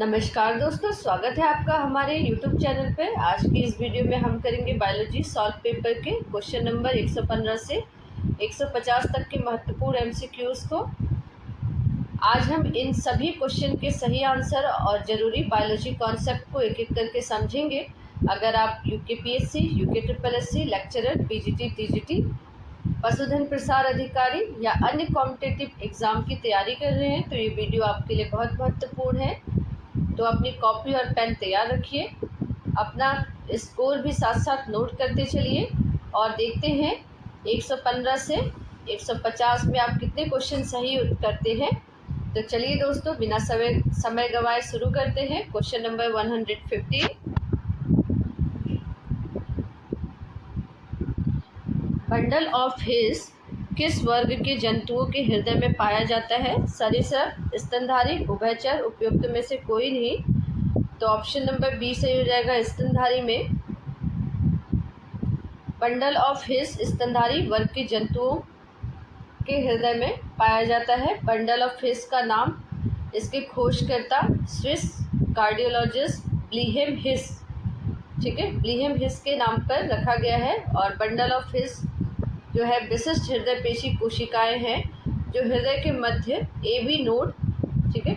नमस्कार दोस्तों, स्वागत है आपका हमारे YouTube चैनल पर। आज की इस वीडियो में हम करेंगे बायोलॉजी सॉल्व पेपर के क्वेश्चन नंबर 115 से 150 तक के महत्वपूर्ण MCQs को। आज हम इन सभी क्वेश्चन के सही आंसर और ज़रूरी बायोलॉजी कॉन्सेप्ट को एक एक करके समझेंगे। अगर आप UKPSC, UKSSC lecturer, PGT, TGT, पशुधन प्रसार अधिकारी या अन्य कॉम्पिटिटिव एग्ज़ाम की तैयारी कर रहे हैं तो ये वीडियो आपके लिए बहुत महत्वपूर्ण है। तो अपनी कॉपी और पेन तैयार रखिए, अपना स्कोर भी साथ साथ नोट करते चलिए और देखते हैं 115 से 150 में आप कितने क्वेश्चन सही करते हैं। तो चलिए दोस्तों, बिना समय गंवाए शुरू करते हैं। Question number 115, bundle of his किस वर्ग के जंतुओं के हृदय में पाया जाता है? सरीसृप, स्तनधारी, उभयचर, उपयुक्त में से कोई नहीं। तो ऑप्शन नंबर बी सही हो जाएगा। स्तनधारी में बंडल ऑफ हिस स्तनधारी वर्ग के जंतुओं के हृदय में पाया जाता है। बंडल ऑफ हिस का नाम इसके खोजकर्ता स्विस कार्डियोलॉजिस्ट ब्लीहेम हिस, ठीक है, ब्लीहेम हिस के नाम पर रखा गया है। और बंडल ऑफ हिस जो है विशिष्ट हृदय पेशी कोशिकाएं हैं जो हृदय के मध्य AB नोड, ठीक है,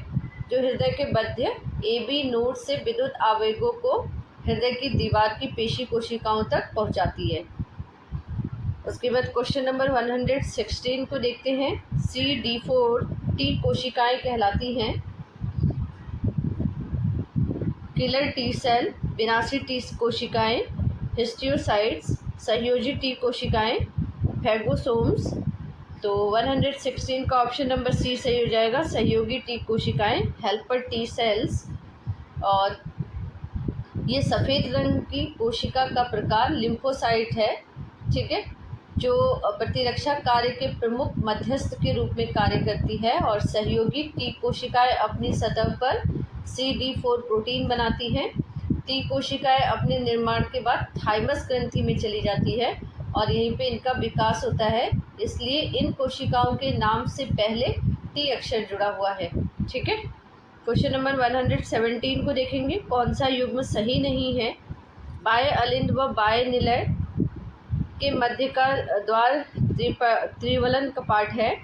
जो हृदय के मध्य AB नोड से विद्युत आवेगों को हृदय की दीवार की पेशी कोशिकाओं तक पहुंचाती है। उसके बाद क्वेश्चन नंबर 116 को देखते हैं। CD4T कोशिकाएं कहलाती हैं किलर T सेल, विनाशी T कोशिकाएं, हिस्टियोसाइट्स, सहयोजी T कोशिकाएं, फैगोसोम्स। तो 116 का ऑप्शन नंबर सी सही हो जाएगा। सहयोगी T कोशिकाएं, हेल्पर T सेल्स। और ये सफ़ेद रंग की कोशिका का प्रकार लिम्फोसाइट है, ठीक है, जो प्रतिरक्षा कार्य के प्रमुख मध्यस्थ के रूप में कार्य करती है। और सहयोगी T कोशिकाएं अपनी सतह पर CD4 प्रोटीन बनाती हैं। T कोशिकाएं अपने निर्माण के बाद थाइमस ग्रंथि में चली जाती है और यहीं पे इनका विकास होता है, इसलिए इन कोशिकाओं के नाम से पहले T अक्षर जुड़ा हुआ है, ठीक है। क्वेश्चन नंबर 117 को देखेंगे। कौन सा युग्म सही नहीं है? बाह्य अलिंद व बाह्य निलय के मध्य का द्वार त्रिवलन कपाट है।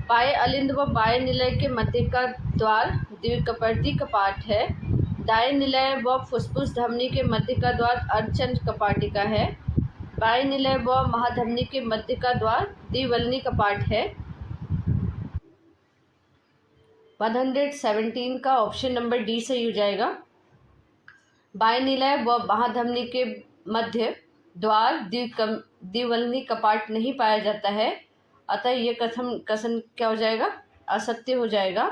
बाह्य अलिंद व बाह्य निलय के मध्य का द्वार द्विकपर्दी कपाट है। दाएं निलय व फुफ्फुस धमनी के मध्य का द्वार अर्धचंद्र कपाटिका है। बाह्य निलय व महाधमनी के मध्य का द्वार द्विवलनी कपाट है। 117 का ऑप्शन नंबर डी सही हो जाएगा। बाह्य निलय व महाधमनी के मध्य द्वार द्विवलनी कपाट नहीं पाया जाता है, अतः ये कथन क्या हो जाएगा? असत्य हो जाएगा।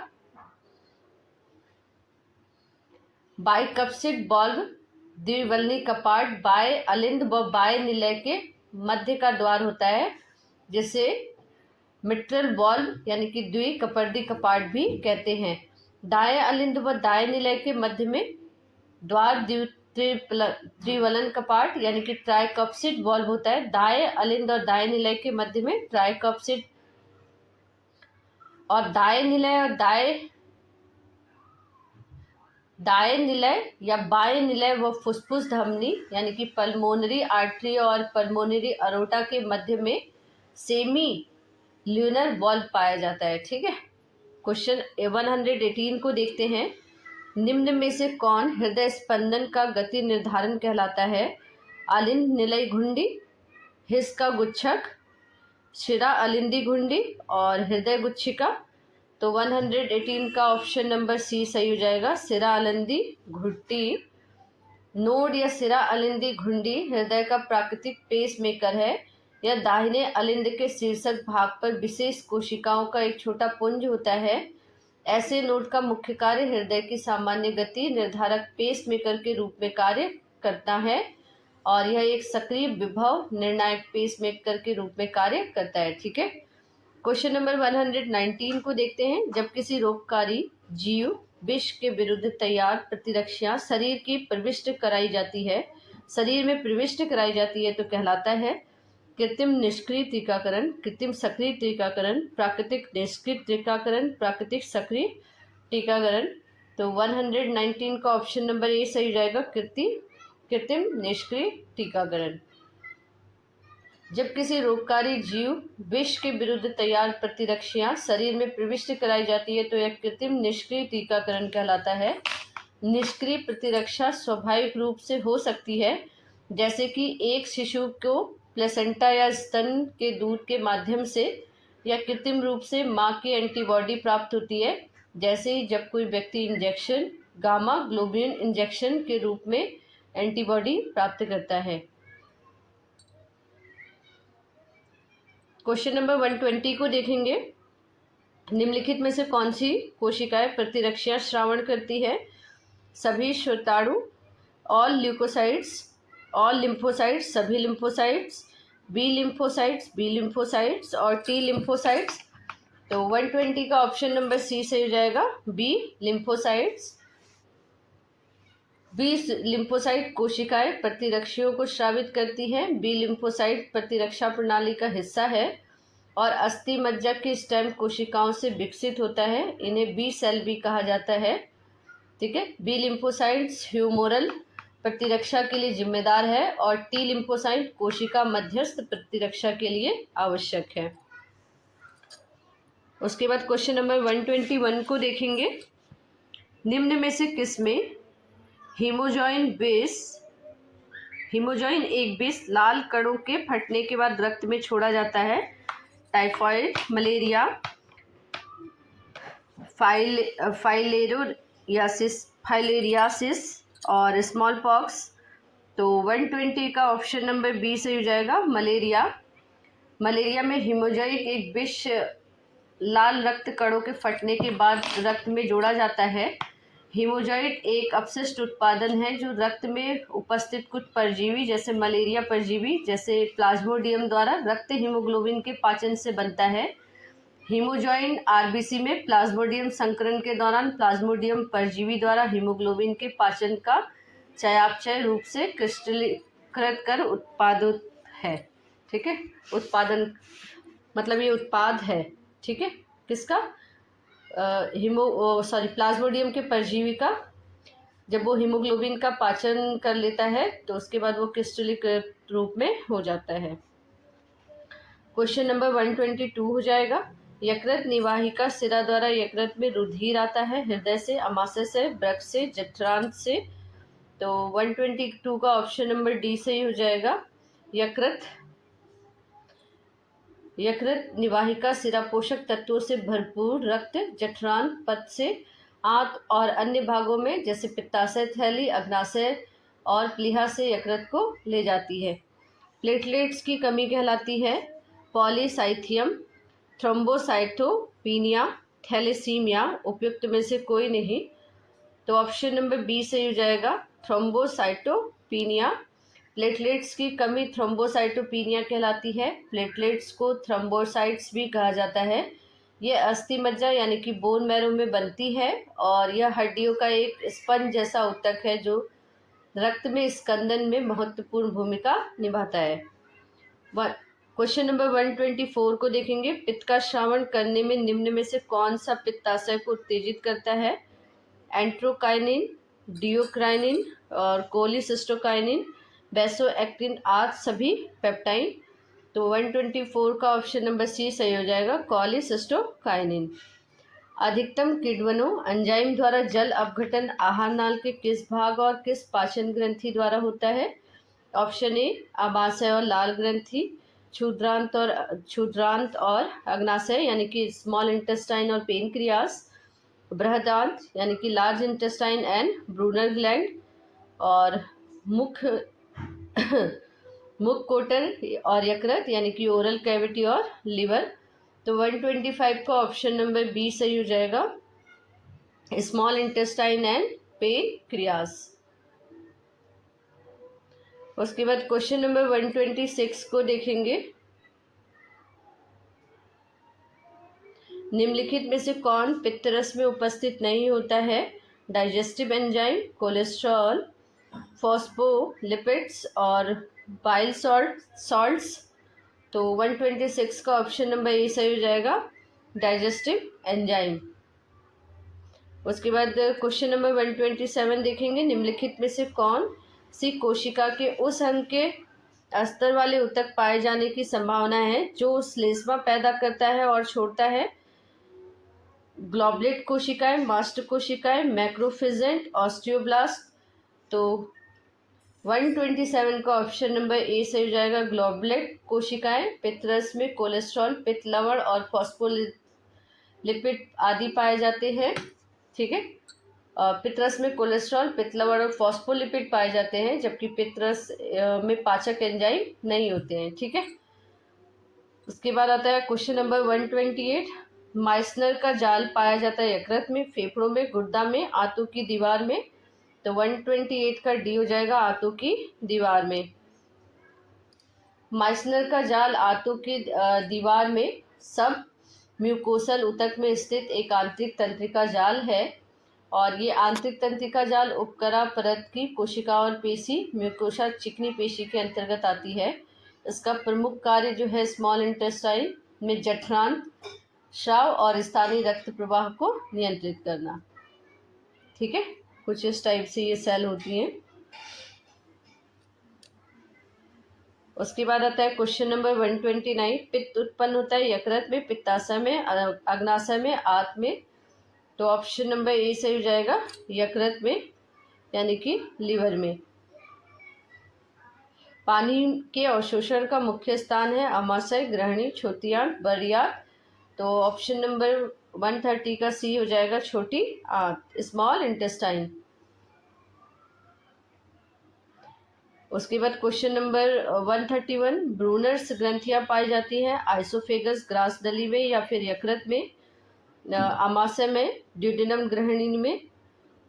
बाइकप्सिड बल्ब द्विवलनी कपाट बाह्य अलिंद व बाह्य निलय के मध्य का द्वार होता है, जिसे मिट्रल बल्ब यानी कि द्विकपर्दी कपाट भी कहते हैं। दाएं अलिंद व दाएं निलय के मध्य में द्वार त्रिवलन कपाट यानी कि ट्राइकप्सिड बल्ब होता है। दाएं अलिंद और दाएं निलय के मध्य में ट्राइकप्सिड, और दाएं निलय और दाएं निलय या बाएं निलय व फुफ्फुस धमनी यानी कि पल्मोनरी आर्टरी और पल्मोनरी अरोटा के मध्य में सेमी ल्यूनर बल्ब पाया जाता है, ठीक है। क्वेश्चन 118 को देखते हैं। निम्न में से कौन हृदय स्पंदन का गति निर्धारण कहलाता है? अलिंद निलय घुंडी, हिस का गुच्छक, शिरा अलिंदी घुंडी और हृदय गुच्छिका। तो 118 का ऑप्शन नंबर सी सही हो जाएगा। सिरा अलिंदी घुट्टी नोड या सिरा अलिंदी घुंडी हृदय का प्राकृतिक पेस मेकर है। यह दाहिने अलिंद के शीर्षक भाग पर विशेष कोशिकाओं का एक छोटा पुंज होता है। ऐसे नोड का मुख्य कार्य हृदय की सामान्य गति निर्धारक पेस मेकर के रूप में कार्य करता है और यह एक सक्रिय विभव निर्णायक पेस मेकर के रूप में कार्य करता है, ठीक है। क्वेश्चन नंबर 119 को देखते हैं। जब किसी रोगकारी जीव विष के विरुद्ध तैयार प्रतिरक्षाएं शरीर की प्रविष्ट कराई जाती है, शरीर में प्रविष्ट कराई जाती है तो कहलाता है कृत्रिम निष्क्रिय टीकाकरण, कृत्रिम सक्रिय टीकाकरण, प्राकृतिक निष्क्रिय टीकाकरण, प्राकृतिक सक्रिय टीकाकरण। तो 119 का ऑप्शन नंबर ए सही हो जाएगा, कृत्रिम निष्क्रिय टीकाकरण। जब किसी रोगकारी जीव विष के विरुद्ध तैयार प्रतिरक्षाएं शरीर में प्रविष्ट कराई जाती है तो यह कृत्रिम निष्क्रिय टीकाकरण कहलाता है। निष्क्रिय प्रतिरक्षा स्वाभाविक रूप से हो सकती है, जैसे कि एक शिशु को प्लेसेंटा या स्तन के दूध के माध्यम से, या कृत्रिम रूप से माँ की एंटीबॉडी प्राप्त होती है, जैसे ही जब कोई व्यक्ति इंजेक्शन गामा ग्लोबिन इंजेक्शन के रूप में एंटीबॉडी प्राप्त करता है। क्वेश्चन नंबर 120 को देखेंगे। निम्नलिखित में से कौन सी कोशिकाएं प्रतिरक्षा श्रावण करती है? सभी श्वेताणु, ऑल ल्यूकोसाइट्स, ऑल लिम्फोसाइट्स, सभी लिम्फोसाइट्स, बी लिम्फोसाइट्स और टी लिम्फोसाइट्स। तो 120 का ऑप्शन नंबर सी सही हो जाएगा, बी लिम्फोसाइट्स। बी लिम्फोसाइट कोशिकाएं प्रतिरक्षियों को स्रावित करती हैं। बी लिम्फोसाइट प्रतिरक्षा प्रणाली का हिस्सा है और अस्थि मज्जा की स्टेम कोशिकाओं से विकसित होता है। इन्हें बी सेल भी कहा जाता है। ठीक है, बी लिम्फोसाइट्स ह्यूमोरल प्रतिरक्षा के लिए जिम्मेदार है और टी लिम्फोसाइट कोशिका मध्यस्थ प्रतिरक्षा के लिए आवश्यक है। उसके बाद क्वेश्चन नंबर 121 को देखेंगे। निम्न में से किसमें हीमोजॉइन एक विष लाल कणों के फटने के बाद रक्त में छोड़ा जाता है? टाइफाइड, मलेरिया, फाइलेरियासिस और स्मॉल पॉक्स। तो 120 का ऑप्शन नंबर बी सही हो जाएगा, मलेरिया। मलेरिया में हीमोजॉइक एक विष लाल रक्त कणों के फटने के बाद रक्त में जोड़ा जाता है। हीमोजॉइट एक अपशिष्ट उत्पादन है जो रक्त में उपस्थित कुछ परजीवी जैसे मलेरिया परजीवी जैसे प्लाज्मोडियम द्वारा रक्त हीमोग्लोबिन के पाचन से बनता है। हीमोजॉइन आरबीसी में प्लाज्मोडियम संकरण के दौरान प्लाज्मोडियम परजीवी द्वारा हीमोग्लोबिन के पाचन का चयापचय रूप से क्रिस्टलीकृत कर उत्पादित है। ठीक है, उत्पादन मतलब ये उत्पाद है। ठीक है, किसका? प्लाज्मोडियम के परजीवी का। जब वो हीमोग्लोबिन का पाचन कर लेता है तो उसके बाद वो क्रिस्टलीकृत रूप में हो जाता है। क्वेश्चन नंबर 122 हो जाएगा। यकृत निवाहिका सिरा द्वारा यकृत में रुधिर आता है हृदय से, अमाशय से, वृक्क से, जठरांत्र से। तो 122 का ऑप्शन नंबर डी सही हो जाएगा। यकृत निवाहिका सिरा पोषक तत्वों से भरपूर रक्त जठरांत्र पथ से आंत और अन्य भागों में जैसे पित्ताशय थैली, अग्नाशय और प्लीहा से यकृत को ले जाती है। प्लेटलेट्स की कमी कहलाती है पॉलीसाइथियम, थ्रोम्बोसाइटोपिनिया, थैलेसीमिया। उपयुक्त में से कोई नहीं। तो ऑप्शन नंबर बी सही हो जाएगा, थ्रोम्बोसाइटोपिनिया। प्लेटलेट्स की कमी थ्रोम्बोसाइटोपिनिया कहलाती है। प्लेटलेट्स को थ्रोम्बोसाइट्स भी कहा जाता है। यह अस्थि मज्जा यानी कि बोन मैरो में बनती है और यह हड्डियों का एक स्पंज जैसा ऊतक है जो रक्त में स्कंदन में महत्वपूर्ण भूमिका निभाता है। क्वेश्चन नंबर 124 को देखेंगे। पित्त का श्रावण करने में निम्न में से कौन सा पित्ताशय को उत्तेजित करता है? एंट्रोकाइनिन, डियोक्राइनिन और कोलिसिस्टोकाइनिन, बेसोएक्टिन आदि सभी पेप्टाइन। तो 124 का ऑप्शन नंबर सी सही हो जाएगा, कोलिसिस्टोकाइनिन। अधिकतम किण्वनों एंजाइम द्वारा जल अपघटन आहार नाल के किस भाग और किस पाचन ग्रंथि द्वारा होता है? ऑप्शन ए आमाशय और लाल ग्रंथि, क्षुद्रांत और अग्नाशय यानी कि स्मॉल इंटेस्टाइन और पेनक्रियास, बृहदांत यानी कि large intestine and Brunner gland, और मुख कोटर और यकृत यानी कि ओरल कैविटी और लिवर। तो 125 का ऑप्शन नंबर बी सही हो जाएगा, स्मॉल इंटेस्टाइन एंड पेनक्रियास। उसके बाद क्वेश्चन नंबर 126 को देखेंगे। निम्नलिखित में से कौन पित्तरस में उपस्थित नहीं होता है? डाइजेस्टिव एंजाइम, कोलेस्ट्रॉल, फॉस्फोलिपिड्स और बाइल सॉल्ट्स। तो 126 का ऑप्शन नंबर ए सही हो जाएगा, डाइजेस्टिव एंजाइम। उसके बाद क्वेश्चन नंबर 127 देखेंगे, निम्नलिखित में से कौन सी कोशिका के उस अंग के अस्तर वाले ऊतक पाए जाने की संभावना है जो श्लेष्मा पैदा करता है और छोड़ता है? ग्लोबुलेट कोशिकाएं, मास्ट कोशिकाएं, मैक्रोफिजेंट, ऑस्टियोब्लास्ट। तो 127 का ऑप्शन नंबर ए सही हो जाएगा, ग्लोबुलेट कोशिकाएं। पित्तरस में कोलेस्ट्रॉल, पित्त लवण और फॉस्फोलिपिड आदि पाए जाते हैं। ठीक है, पित्तरस में कोलेस्ट्रॉल, पित्त लवण और फॉस्फोलिपिड पाए जाते हैं, जबकि पित्तरस में पाचक एंजाइम नहीं होते हैं। ठीक है, उसके बाद आता है क्वेश्चन नंबर 128, माइसनर का जाल पाया जाता है यकृत में, फेफड़ों में, गुर्दा में, आंतों की दीवार में। तो 128 का डी हो जाएगा, आंतों की दीवार में। माइसनर का जाल आंतों की दीवार में सब म्यूकोसल ऊतक में स्थित एक आंतरिक तंत्रिका जाल है, और ये आंतरिक तंत्रिका जाल उपकरा परत की कोशिका और पेशी म्यूकोसा चिकनी पेशी के अंतर्गत आती है। इसका प्रमुख कार्य जो है स्मॉल इंटेस्टाइन में जठरांत, स्राव और स्थानीय रक्त प्रवाह को नियंत्रित करना। ठीक है, कुछ इस टाइप से ये सेल होती हैं। उसके बाद आता है क्वेश्चन नंबर 129, पित्त उत्पन्न होता है यकृत में, पित्ताशय में, अग्नाशय में, आंत में। तो ऑप्शन नंबर ए सही हो जाएगा, यकृत में यानी कि लीवर में। पानी के अवशोषण का मुख्य स्थान है अमाशय, ग्रहणी, छोटी-आंत, बड़ी आंत। तो ऑप्शन नंबर 130 का सी हो जाएगा, छोटी आंत, स्मॉल इंटेस्टाइन। उसके बाद क्वेश्चन नंबर 131, ब्रूनर्स ग्रंथियां पाई जाती हैं आइसोफेगस ग्रास नली में या फिर यकृत में, आमाशय में, ड्यूडेनम ग्रहणी में।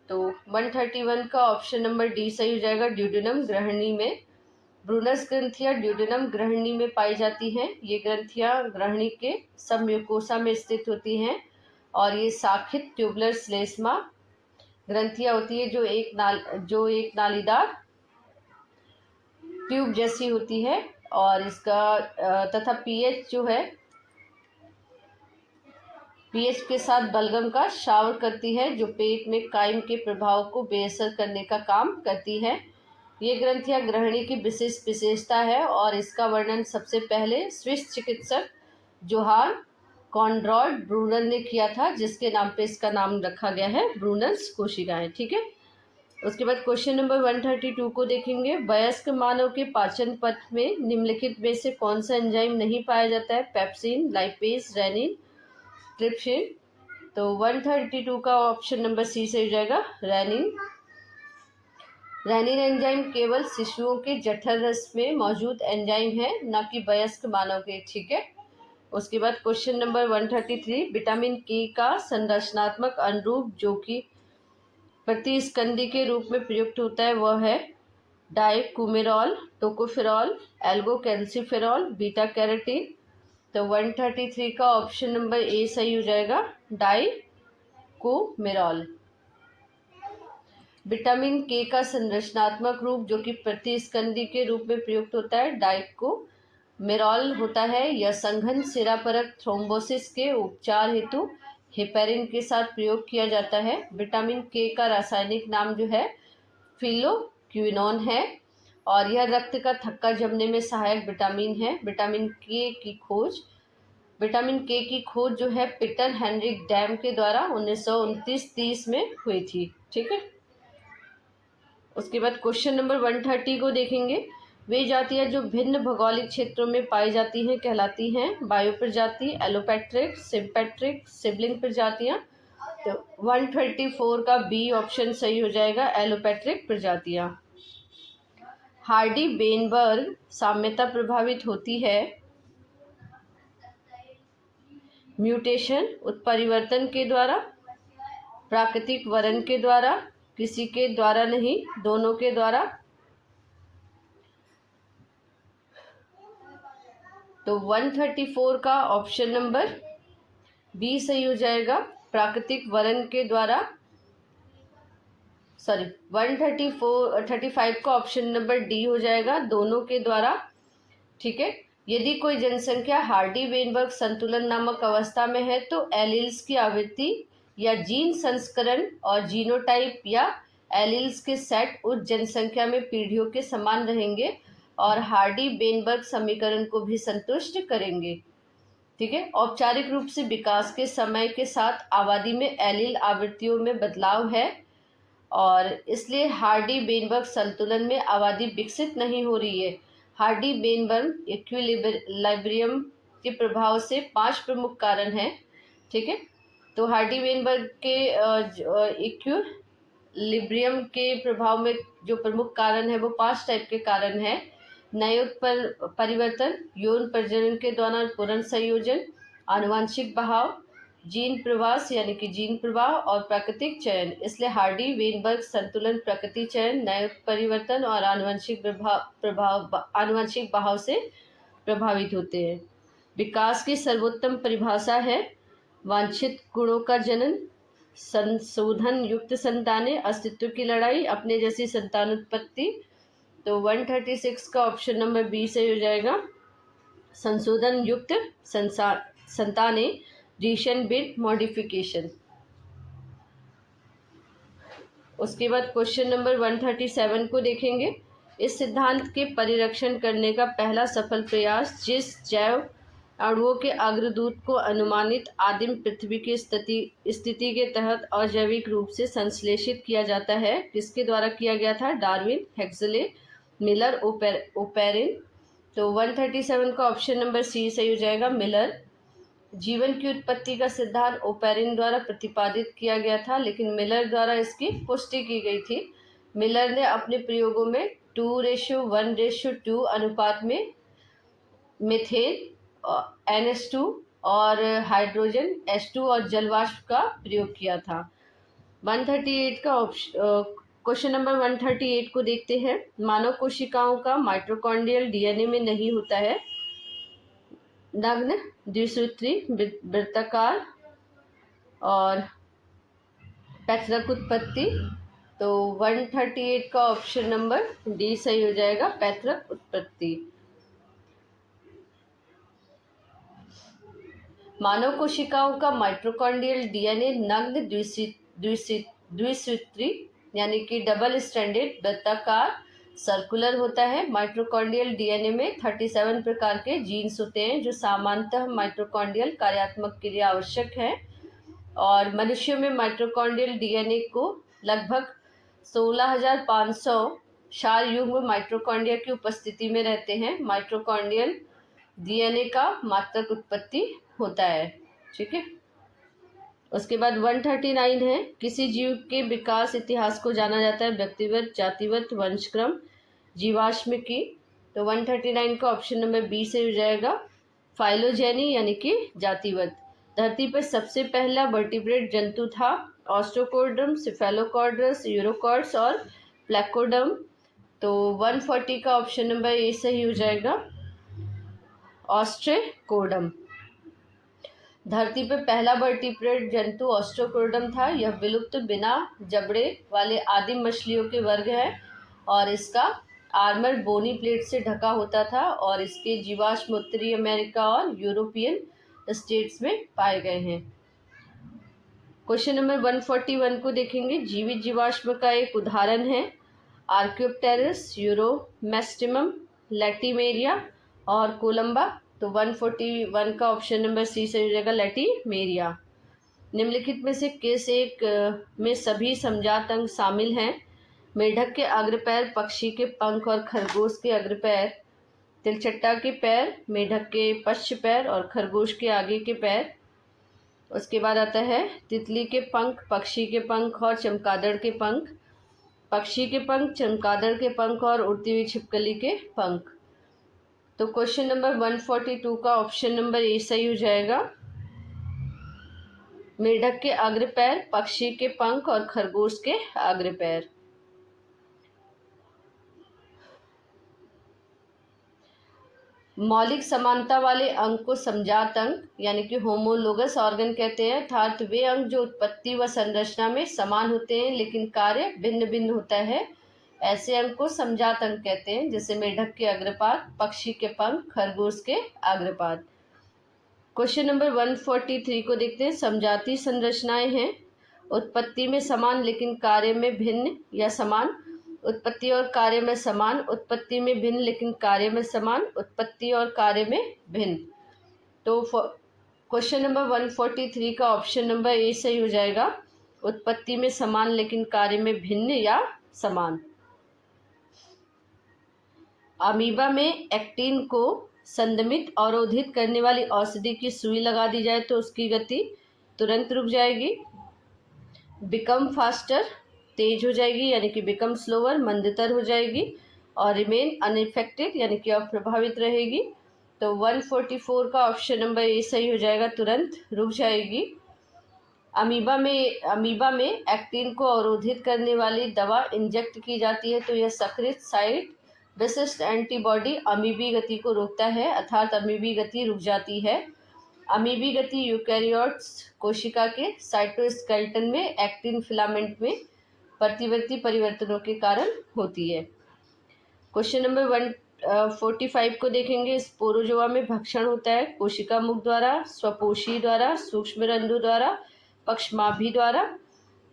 तो 131 का ऑप्शन नंबर डी सही हो जाएगा, ड्यूडेनम ग्रहणी में। ब्रूनर्स ग्रंथियां ड्यूडेनम ग्रहणी में पाई जाती हैं। ये ग्रंथियां ग्रहणी के सब म्यूकोसा में स्थित होती हैं, और ये साखित ट्यूबुलर श्लेष्मा ग्रंथियां होती है जो एक नालीदार ट्यूब जैसी होती है, और इसका तथा पीएच जो है, पीएच के साथ बलगम का स्राव करती है, जो पेट में कायम के प्रभाव को बेअसर करने का काम करती है। ये ग्रंथियां ग्रहणी की विशिष्ट विशेषता है, और इसका वर्णन सबसे पहले स्विस चिकित्सक जोहान कॉनराड ब्रूनर ने किया था, जिसके नाम पे इसका नाम रखा गया है ब्रूनर्स कोशिकाएं। ठीक है, उसके बाद क्वेश्चन नंबर 132 को देखेंगे, वयस्क मानव के पाचन पथ में निम्नलिखित में से कौन सा एंजाइम नहीं पाया जाता है? Pepsin, lipase, rennin, trypsin. तो 132 का ऑप्शन नंबर सी से हो जाएगा, रेनिन। रेनिन एंजाइम केवल शिशुओं के जठर रस में मौजूद एंजाइम है, न कि वयस्क मानव के। ठीक है, उसके बाद क्वेश्चन नंबर 133, विटामिन के का संरचनात्मक अनुरूप जो कि प्रतिस्कंदी के रूप में प्रयुक्त होता है वह है डाइक्यूमेरॉल, टोकोफेरॉल, एल्गोकैल्सिफेरॉल, बीटा कैरोटीन। तो 133 का ऑप्शन नंबर ए सही हो जाएगा, डाइक्यूमेरॉल। विटामिन के का संरचनात्मक रूप जो कि प्रतिस्कंदी के रूप में प्रयुक्त होता है डाइक्यूमेरॉल होता है। यह संघन सिरापरक थ्रोम्बोसिस के उपचार हेतु हेपेरिन के साथ प्रयोग किया जाता है। विटामिन के का रासायनिक नाम जो है फिलोक्विनोन है, और यह रक्त का थक्का जमने में सहायक विटामिन है। विटामिन के की खोज जो है पीटर हेनरिक डैम के द्वारा 1929-30 में हुई थी। ठीक है, उसके बाद क्वेश्चन नंबर 130 को देखेंगे, वे जातियां जो भिन्न भौगोलिक क्षेत्रों में पाई जाती हैं कहलाती हैं बायो प्रजाति, एलोपैट्रिक, सिम्पैट्रिक, सिबलिंग प्रजातियां। तो 124 का बी ऑप्शन सही हो जाएगा, एलोपैट्रिक प्रजातियां। हार्डी वेनबर्ग साम्यता प्रभावित होती है म्यूटेशन, उत्परिवर्तन के द्वारा, प्राकृतिक वरण के द्वारा, किसी के द्वारा नहीं, दोनों के द्वारा। तो 134 का ऑप्शन नंबर बी सही हो जाएगा, प्राकृतिक वरण के द्वारा। 135 का ऑप्शन नंबर डी हो जाएगा, दोनों के द्वारा। ठीक है, यदि कोई जनसंख्या हार्डी वेनबर्ग संतुलन नामक अवस्था में है तो एलील्स की आवृत्ति या जीन संस्करण और जीनोटाइप या एलील्स के सेट उच्च जनसंख्या में पीढ़ियों के समान रहेंगे और हार्डी बेनबर्ग समीकरण को भी संतुष्ट करेंगे। ठीक है। औपचारिक रूप से विकास के समय के साथ आबादी में एलील आवृत्तियों में बदलाव है और इसलिए हार्डी बेनबर्ग संतुलन में आबादी विकसित नहीं हो रही है। हार्डी बेनबर्ग इक्विलिब्रियम के प्रभाव से 5 प्रमुख कारण हैं। ठीक है। तो हार्डी बेनबर्ग के इक्विलिब्रियम के प्रभाव में जो प्रमुख कारण है वो 5 टाइप के कारण हैं। नए परिवर्तन, यौन प्रजनन के दौरान पुनर्संयोजन, आनुवंशिक बहाव, जीन प्रवास यानी कि जीन प्रवाह और प्राकृतिक चयन। इसलिए हार्डी वेनबर्ग संतुलन प्राकृतिक चयन, नए परिवर्तन और आनुवंशिक बहाव से प्रभावित होते हैं। विकास की सर्वोत्तम परिभाषा है वांछित गुणों का जनन, संशोधन युक्त संतानें, अस्तित्व की लड़ाई, अपने जैसी संतानोत्पत्ति। तो 136 का ऑप्शन नंबर बी सही हो जाएगा। संशोधन युक्त संतानें, रीशन बिट मॉडिफिकेशन। उसके बाद क्वेश्चन नंबर 137 को देखेंगे। इस सिद्धांत के परिरक्षण करने का पहला सफल प्रयास जिस जैव अणुओं के अग्रदूत को अनुमानित आदिम पृथ्वी की स्थिति के तहत अजैविक रूप से संश्लेषित किया जाता है, किसके द्वारा किया गया था? Darwin, Huxley, Miller, Oparin. तो 137 का ऑप्शन नंबर सी सही हो जाएगा, मिलर। जीवन की उत्पत्ति का सिद्धांत ओपेरिन द्वारा प्रतिपादित किया गया था, लेकिन मिलर द्वारा इसकी पुष्टि की गई थी। मिलर ने अपने प्रयोगों में 2:1:2 अनुपात में मीथेन, NH2 और हाइड्रोजन H2 और जलवाष्प का प्रयोग किया था। 138 का क्वेश्चन नंबर 138 को देखते हैं। मानव कोशिकाओं का माइटोकॉन्ड्रियल डीएनए में नहीं होता है। नग्न, द्विसूत्री, वृत्ताकार और पैतृक उत्पत्ति। तो 138 का ऑप्शन नंबर डी सही हो जाएगा, पैतृक उत्पत्ति। मानव कोशिकाओं का माइटोकॉन्ड्रियल डीएनए नग्न, द्विसूत्री यानी कि डबल स्ट्रैंडेड, वृत्ताकार, सर्कुलर होता है। माइटोकॉन्ड्रियल डीएनए में 37 प्रकार के जीन्स होते हैं जो सामान्यतः माइटोकॉन्ड्रियल कार्यात्मक के लिए आवश्यक है। और मनुष्यों में माइटोकॉन्ड्रियल डीएनए को लगभग 16,500 क्षार युग्म माइटोकॉन्ड्रिया की उपस्थिति में रहते हैं। माइटोकॉन्ड्रियल डीएनए का मात्रक उत्पत्ति होता है। ठीक है। उसके बाद 139 है। किसी जीव के विकास इतिहास को जाना जाता है व्यक्तिगत, जातिगत, वंशक्रम, जीवाश्मिकी। तो 139 का ऑप्शन नंबर बी से हो जाएगा, फाइलोजेनी यानी कि जातिगत। धरती पर सबसे पहला वर्टिब्रेट जंतु था ऑस्ट्रोकोडम, सिफेलोकॉर्डस, यूरोकॉर्ड्स और प्लेकोडम। तो 140 का ऑप्शन नंबर ए सही हो जाएगा, ऑस्ट्रेकोडम। धरती पर पहला वर्टिब्रेट जंतु ऑस्ट्रोकोडम था। यह विलुप्त बिना जबड़े वाले आदिम मछलियों के वर्ग है और इसका आर्मर बोनी प्लेट से ढका होता था और इसके जीवाश्म उत्तरी अमेरिका और यूरोपियन स्टेट्स में पाए गए हैं। क्वेश्चन नंबर 141 को देखेंगे। जीवित जीवाश्म का एक उदाहरण है आर्क्योप्टेरस, यूरोमेस्टिमम, लैटिमेरिया और कोलंबा। तो 141 का ऑप्शन नंबर सी से हो जाएगा, लैटिमेरिया। निम्नलिखित में से किस एक में सभी समजात अंग शामिल हैं? मेढक के अग्रपैर, पक्षी के पंख और खरगोश के अग्रपैर, तिलचट्टा के पैर, मेढक के पश्च पैर और खरगोश के आगे के पैर। उसके बाद आता है तितली के पंख, पक्षी के पंख और चमगादड़ के पंख, पक्षी के पंख, चमगादड़ के पंख और उड़ती हुई छिपकली के पंख। तो क्वेश्चन नंबर 142 का ऑप्शन नंबर ए सही हो जाएगा, मेढक के अग्रपैर, पक्षी के पंख और खरगोश के अग्रपैर। मौलिक समानता वाले अंग को समजात अंग यानी कि होमोलोगस ऑर्गन कहते हैं, अर्थात वे अंग जो उत्पत्ति व संरचना में समान होते हैं लेकिन कार्य भिन्न भिन्न होता है, ऐसे अंग को समजात अंग कहते हैं, जैसे मेढक के अग्रपाद, पक्षी के पंख, खरगोश के अग्रपाद। क्वेश्चन नंबर 143 को देखते हैं। समजातीय संरचनाएं हैं उत्पत्ति में समान लेकिन कार्य में भिन्न या समान, उत्पत्ति और कार्य में समान, उत्पत्ति में भिन्न लेकिन कार्य में समान, उत्पत्ति और कार्य में भिन्न। तो क्वेश्चन नंबर 143 का ऑप्शन नंबर ए सही हो जाएगा, उत्पत्ति में समान लेकिन कार्य में भिन्न या समान। अमीबा में एक्टिन को संदमित अवरोधित करने वाली औषधि की सुई लगा दी जाए तो उसकी गति तुरंत रुक जाएगी। बिकम फास्टर, तेज हो जाएगी यानी कि बिकम स्लोअर, मंदतर हो जाएगी। और रिमेन अनइफेक्टेड यानी कि अप्रभावित रहेगी। तो 144 का ऑप्शन नंबर ए सही हो जाएगा, तुरंत रुक जाएगी। अमीबा में एक्टिन को अवरोधित करने वाली दवा इंजेक्ट की जाती है तो यह सक्रिय साइट विशिष्ट एंटीबॉडी अमीबी गति को रोकता है, अर्थात अमीबी गति रुक जाती है। अमीबी गति यूकैरियोट्स कोशिका के साइटोस्केलेटन में एक्टिन फिलामेंट में प्रतिवर्ती परिवर्तनों के कारण होती है। क्वेश्चन नंबर 145 को देखेंगे। स्पोरोजोआ में भक्षण होता है कोशिका मुख द्वारा, स्वपोषी द्वारा, सूक्ष्म रंध्रों द्वारा, पक्षमाभी द्वारा।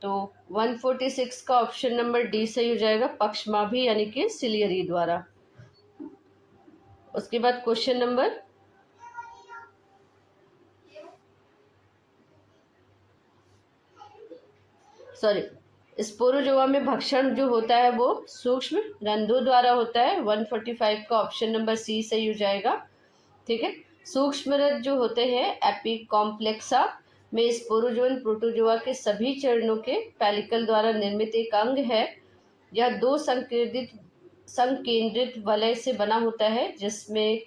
तो 146 का ऑप्शन नंबर डी सही हो जाएगा, पक्षमाभी यानी कि सिलियरी द्वारा। उसके बाद क्वेश्चन नंबर स्पोरोजोआ में भक्षण जो होता है वो सूक्ष्म रंध्रों द्वारा होता है। 145 का ऑप्शन नंबर सी सही हो जाएगा। ठीक है, सूक्ष्म रंध्र जो होते हैं एपिकॉम्प्लेक्सा में स्पोरोजोन प्रोटोजोआ के सभी चरणों के पेलिकल द्वारा निर्मित एक अंग है। यह दो संकेंद्रित वलय से बना होता है जिसमें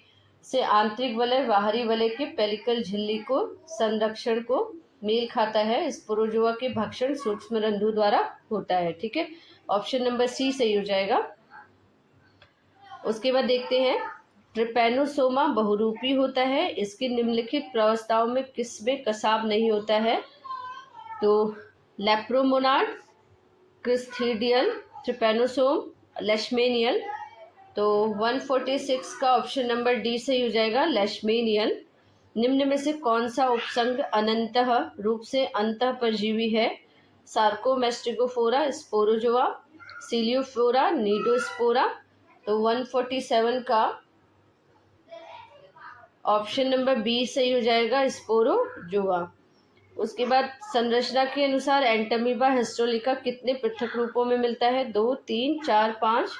से आंतरिक वलय बाहरी वलय के पेलिकल झिल्ली को संरक्षण को मेल खाता है। स्पोरोजोआ के भक्षण सूक्ष्म रंध्रों द्वारा होता है। ठीक है, ऑप्शन नंबर सी सही हो जाएगा। उसके बाद देखते हैं ट्रिपैनोसोमा बहुरूपी होता है, इसकी निम्नलिखित प्रावस्थाओं में किसमें कसाब नहीं होता है। तो लेप्रोमोनाड, क्रिस्थीडियल, ट्रिपैनोसोम, लेशमेनियल। तो 146 का ऑप्शन नंबर डी सही हो जाएगा, लेशमेनियल। निम्न में से कौन सा उपसंग अनंतः रूप से अंतः परजीवी है। सार्कोमेस्टिगोफोरा, स्पोरोजोआ, सीलियोफोरा, नीडोस्पोरा। तो 147 का ऑप्शन नंबर बी सही हो जाएगा, स्पोरोजोआ। उसके बाद संरचना के अनुसार एंटमीबा हिस्टोलिका कितने पृथक रूपों में मिलता है, 2, 3, 4, 5।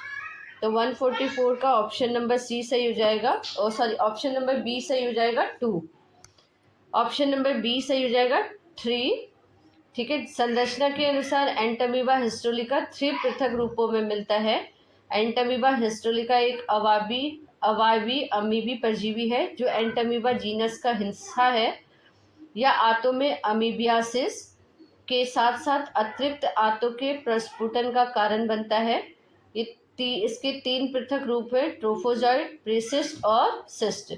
तो 144 का ऑप्शन नंबर सी सही हो जाएगा, ऑप्शन नंबर बी सही हो जाएगा 2, ऑप्शन नंबर बी सही हो जाएगा 3। ठीक है, संरचना के अनुसार एंटमीबा हिस्टोलिका 3 पृथक रूपों में मिलता है। एंटमीबा हिस्टोलिका एक अवायवी अमीबी परजीवी है जो एंटमीबा जीनस का हिस्सा है। यह आंतों में अमीबियासिस के साथ साथ अतिरिक्त आंतों के प्रस्फुटन का कारण बनता है। इसके 3 पृथक रूप है, ट्रोफोजॉइड, प्रीसिस्ट और सिस्ट।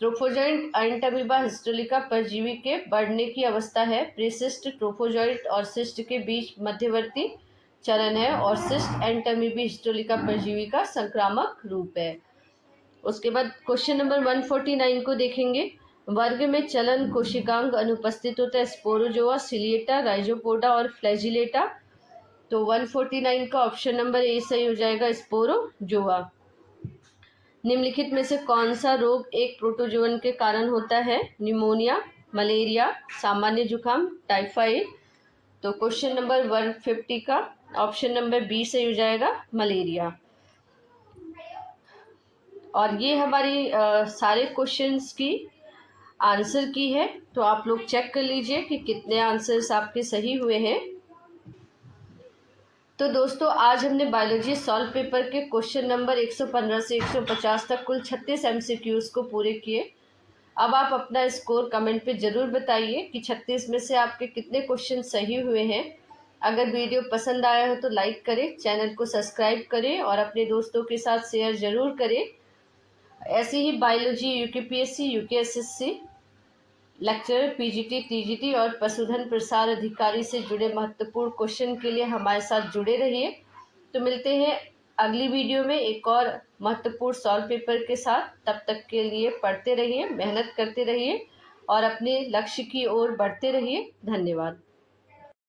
ट्रोफोजॉइड एंटमीबा हिस्टोलिका परजीवी के बढ़ने की अवस्था है। प्रीसिस्ट ट्रोफोजॉइड और सिस्ट के बीच मध्यवर्ती चरण है और सिस्ट एंटमीबी हिस्टोलिका परजीवी का संक्रामक रूप है। उसके बाद क्वेश्चन नंबर 149 को देखेंगे। वर्ग में चलन कोशिकांग अनुपस्थित होता है, स्पोरोजोआ, सिलिएटा, राइजोपोडा और फ्लैजिलेटा। तो 149 का ऑप्शन नंबर ए सही हो जाएगा, स्पोरोजोआ। निम्नलिखित में से कौन सा रोग एक प्रोटोजोअन के कारण होता है, निमोनिया, मलेरिया, सामान्य जुकाम, टाइफाइड। तो क्वेश्चन नंबर 150 का ऑप्शन नंबर बी सही हो जाएगा, मलेरिया। और ये हमारी सारे क्वेश्चंस की आंसर की है, तो आप लोग चेक कर लीजिए कि कितने आंसर्स आपके सही हुए हैं। तो दोस्तों आज हमने बायोलॉजी सॉल्व पेपर के क्वेश्चन नंबर 115 से 150 तक कुल 36 MCQs को पूरे किए। अब आप अपना स्कोर कमेंट पे ज़रूर बताइए कि 36 में से आपके कितने क्वेश्चन सही हुए हैं। अगर वीडियो पसंद आया हो तो लाइक करें, चैनल को सब्सक्राइब करें और अपने दोस्तों के साथ शेयर ज़रूर करें। ऐसे ही biology, UPSC, UKSSC lecturer, PGT, TGT और पशुधन प्रसार अधिकारी से जुड़े महत्वपूर्ण क्वेश्चन के लिए हमारे साथ जुड़े रहिए। तो मिलते हैं अगली वीडियो में एक और महत्वपूर्ण सॉल्व पेपर के साथ। तब तक के लिए पढ़ते रहिए, मेहनत करते रहिए और अपने लक्ष्य की ओर बढ़ते रहिए। धन्यवाद।